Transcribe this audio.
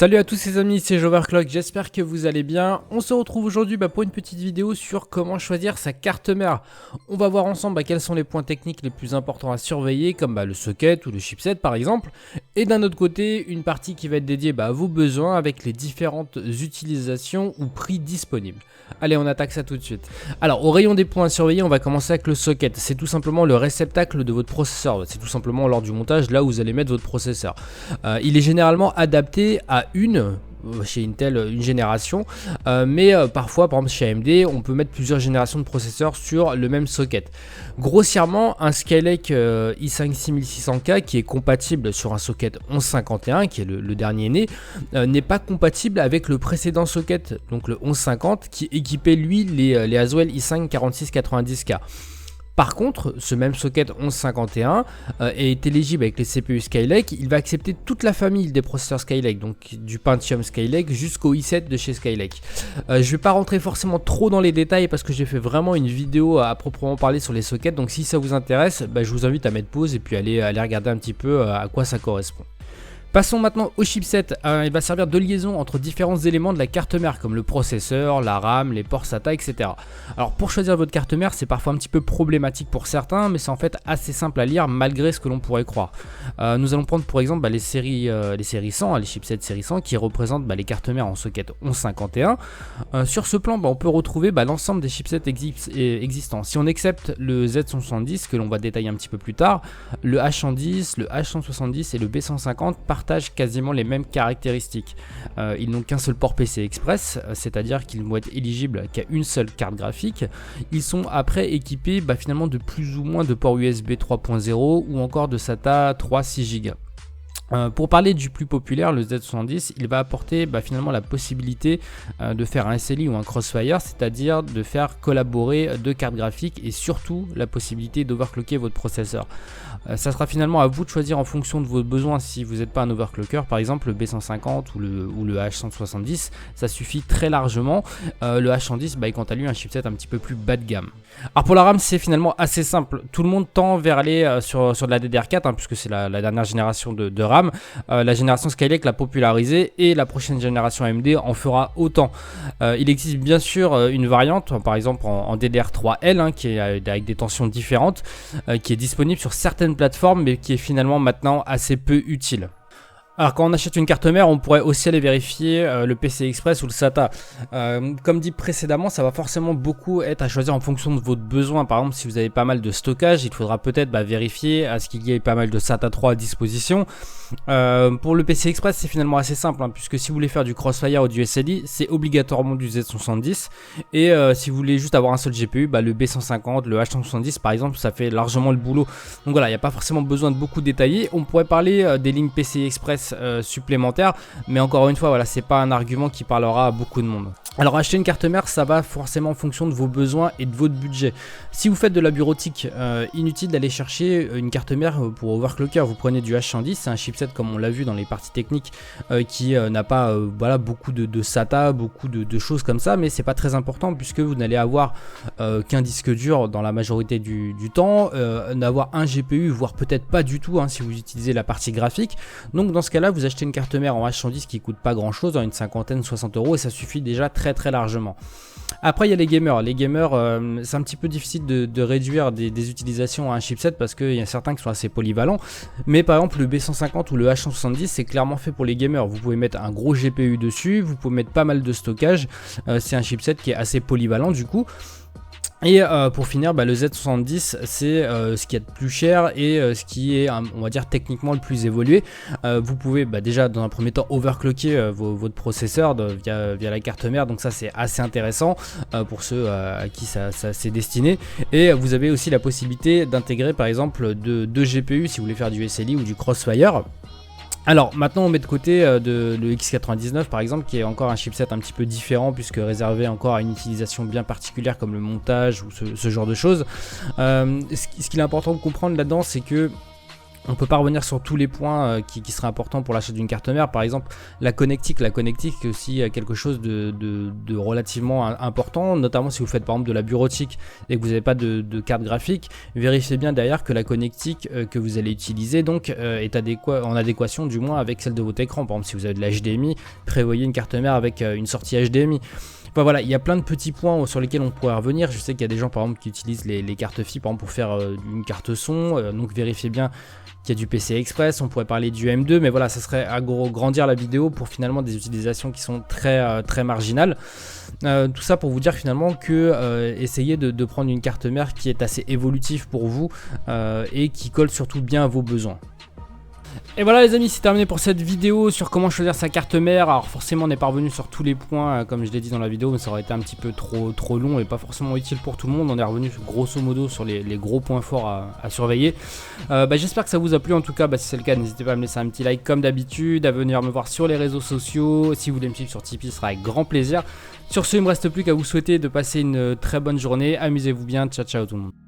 Salut à tous les amis, c'est Joverclock, j'espère que vous allez bien. On se retrouve aujourd'hui pour une petite vidéo sur comment choisir sa carte mère. On va voir ensemble quels sont les points techniques les plus importants à surveiller, comme le socket ou le chipset par exemple. Et d'un autre côté, une partie qui va être dédiée à vos besoins avec les différentes utilisations ou prix disponibles. Allez, on attaque ça tout de suite. Alors, au rayon des points à surveiller, on va commencer avec le socket. C'est tout simplement le réceptacle de votre processeur. C'est tout simplement lors du montage, là où vous allez mettre votre processeur. Il est généralement adapté à chez Intel une génération, mais parfois par exemple chez AMD on peut mettre plusieurs générations de processeurs sur le même socket. Grossièrement, un Skylake i5 6600K qui est compatible sur un socket 1151 qui est le dernier né, n'est pas compatible avec le précédent socket, donc le 1150 qui équipait lui les Haswell i5 4690K. Par contre, ce même socket 1151 est éligible avec les CPU Skylake. Il va accepter toute la famille des processeurs Skylake, donc du Pentium Skylake jusqu'au i7 de chez Skylake. Je ne vais pas rentrer forcément trop dans les détails parce que j'ai fait vraiment une vidéo à proprement parler sur les sockets. Donc si ça vous intéresse, je vous invite à mettre pause et puis aller regarder un petit peu à quoi ça correspond. Passons maintenant au chipset. Il va servir de liaison entre différents éléments de la carte mère comme le processeur, la RAM, les ports SATA, etc. Alors pour choisir votre carte mère, c'est parfois un petit peu problématique pour certains, mais c'est en fait assez simple à lire malgré ce que l'on pourrait croire. Nous allons prendre pour exemple les séries 100, les chipsets série 100 qui représentent les cartes mères en socket 1151. Sur ce plan, on peut retrouver l'ensemble des chipsets existants. Si on accepte le Z170 que l'on va détailler un petit peu plus tard, le H110, le H170 et le B150 partagent quasiment les mêmes caractéristiques. Ils n'ont qu'un seul port PCI Express, c'est-à-dire qu'ils vont être éligibles qu'à une seule carte graphique. Ils sont après équipés finalement de plus ou moins de ports USB 3.0 ou encore de SATA 3.6 Go. Pour parler du plus populaire, le Z110, il va apporter finalement la possibilité de faire un SLI ou un Crossfire, c'est-à-dire de faire collaborer deux cartes graphiques et surtout la possibilité d'overclocker votre processeur. Ça sera finalement à vous de choisir en fonction de vos besoins. Si vous n'êtes pas un overclocker, par exemple le B150 ou le H170, ça suffit très largement. Le H110 est quant à lui un chipset un petit peu plus bas de gamme. Alors pour la RAM, c'est finalement assez simple. Tout le monde tend vers aller sur de la DDR4 puisque c'est la dernière génération de RAM. La génération Skylake l'a popularisé et la prochaine génération AMD en fera autant. Il existe bien sûr une variante, par exemple en DDR3L, qui est avec des tensions différentes, qui est disponible sur certaines plateformes mais qui est finalement maintenant assez peu utile. Alors quand on achète une carte mère, on pourrait aussi aller vérifier le PCI Express ou le SATA. Comme dit précédemment, ça va forcément beaucoup être à choisir en fonction de votre besoin. Par exemple, si vous avez pas mal de stockage, il faudra peut-être vérifier à ce qu'il y ait pas mal de SATA 3 à disposition. Pour le PCI Express, c'est finalement assez simple, puisque si vous voulez faire du Crossfire ou du SLI, c'est obligatoirement du Z170. Et si vous voulez juste avoir un seul GPU, le B150, le H170 par exemple, ça fait largement le boulot. Donc voilà, il n'y a pas forcément besoin de beaucoup détailler. On pourrait parler des lignes PCI Express supplémentaires, mais encore une fois, c'est pas un argument qui parlera à beaucoup de monde. Alors acheter une carte mère, ça va forcément en fonction de vos besoins et de votre budget. Si vous faites de la bureautique, inutile d'aller chercher une carte mère pour overclocker. Vous prenez du H110, c'est un chipset comme on l'a vu dans les parties techniques qui n'a pas beaucoup de SATA, beaucoup de choses comme ça, mais c'est pas très important puisque vous n'allez avoir qu'un disque dur dans la majorité du temps, n'avoir un GPU, voire peut-être pas du tout si vous utilisez la partie graphique. Donc dans ce cas-là, vous achetez une carte mère en H110 qui coûte pas grand-chose, une cinquantaine, 60 € et ça suffit déjà très largement. Après il y a les gamers. Les gamers, c'est un petit peu difficile de réduire des utilisations à un chipset parce qu'il y a certains qui sont assez polyvalents. Mais par exemple le B150 ou le H170 c'est clairement fait pour les gamers. Vous pouvez mettre un gros GPU dessus, vous pouvez mettre pas mal de stockage. C'est un chipset qui est assez polyvalent du coup. Et pour finir, le Z170 c'est ce qui est le plus cher et ce qui est on va dire techniquement le plus évolué. Vous pouvez déjà dans un premier temps overclocker votre processeur via la carte mère, donc ça c'est assez intéressant pour ceux à qui ça c'est destiné. Et vous avez aussi la possibilité d'intégrer par exemple deux GPU si vous voulez faire du SLI ou du Crossfire. Alors maintenant on met de côté le X99 par exemple, qui est encore un chipset un petit peu différent puisque réservé encore à une utilisation bien particulière comme le montage ou ce genre de choses. Ce qu'il est important de comprendre là-dedans, c'est que On peut pas revenir sur tous les points qui seraient importants pour l'achat d'une carte mère. Par exemple, la connectique est aussi quelque chose de relativement important, notamment si vous faites par exemple de la bureautique et que vous n'avez pas de carte graphique. Vérifiez bien derrière que la connectique que vous allez utiliser donc est en adéquation du moins avec celle de votre écran. Par exemple, si vous avez de la HDMI, prévoyez une carte mère avec une sortie HDMI. Enfin, voilà, il y a plein de petits points sur lesquels on pourrait revenir. Je sais qu'il y a des gens par exemple qui utilisent les cartes FI par exemple pour faire une carte son, donc vérifiez bien qu'il y a du PCI Express. On pourrait parler du M2, mais voilà, ça serait à grandir la vidéo pour finalement des utilisations qui sont très marginales. Tout ça pour vous dire finalement que essayez de prendre une carte mère qui est assez évolutive pour vous et qui colle surtout bien à vos besoins. Et voilà les amis, c'est terminé pour cette vidéo sur comment choisir sa carte mère. Alors forcément on n'est pas revenu sur tous les points comme je l'ai dit dans la vidéo, mais ça aurait été un petit peu trop long et pas forcément utile pour tout le monde. On est revenu grosso modo sur les gros points forts à surveiller. J'espère que ça vous a plu. En tout cas si c'est le cas, n'hésitez pas à me laisser un petit like comme d'habitude, à venir me voir sur les réseaux sociaux. Si vous voulez me suivre sur Tipeee, ce sera avec grand plaisir. Sur ce, il ne me reste plus qu'à vous souhaiter de passer une très bonne journée. Amusez-vous bien, ciao ciao tout le monde.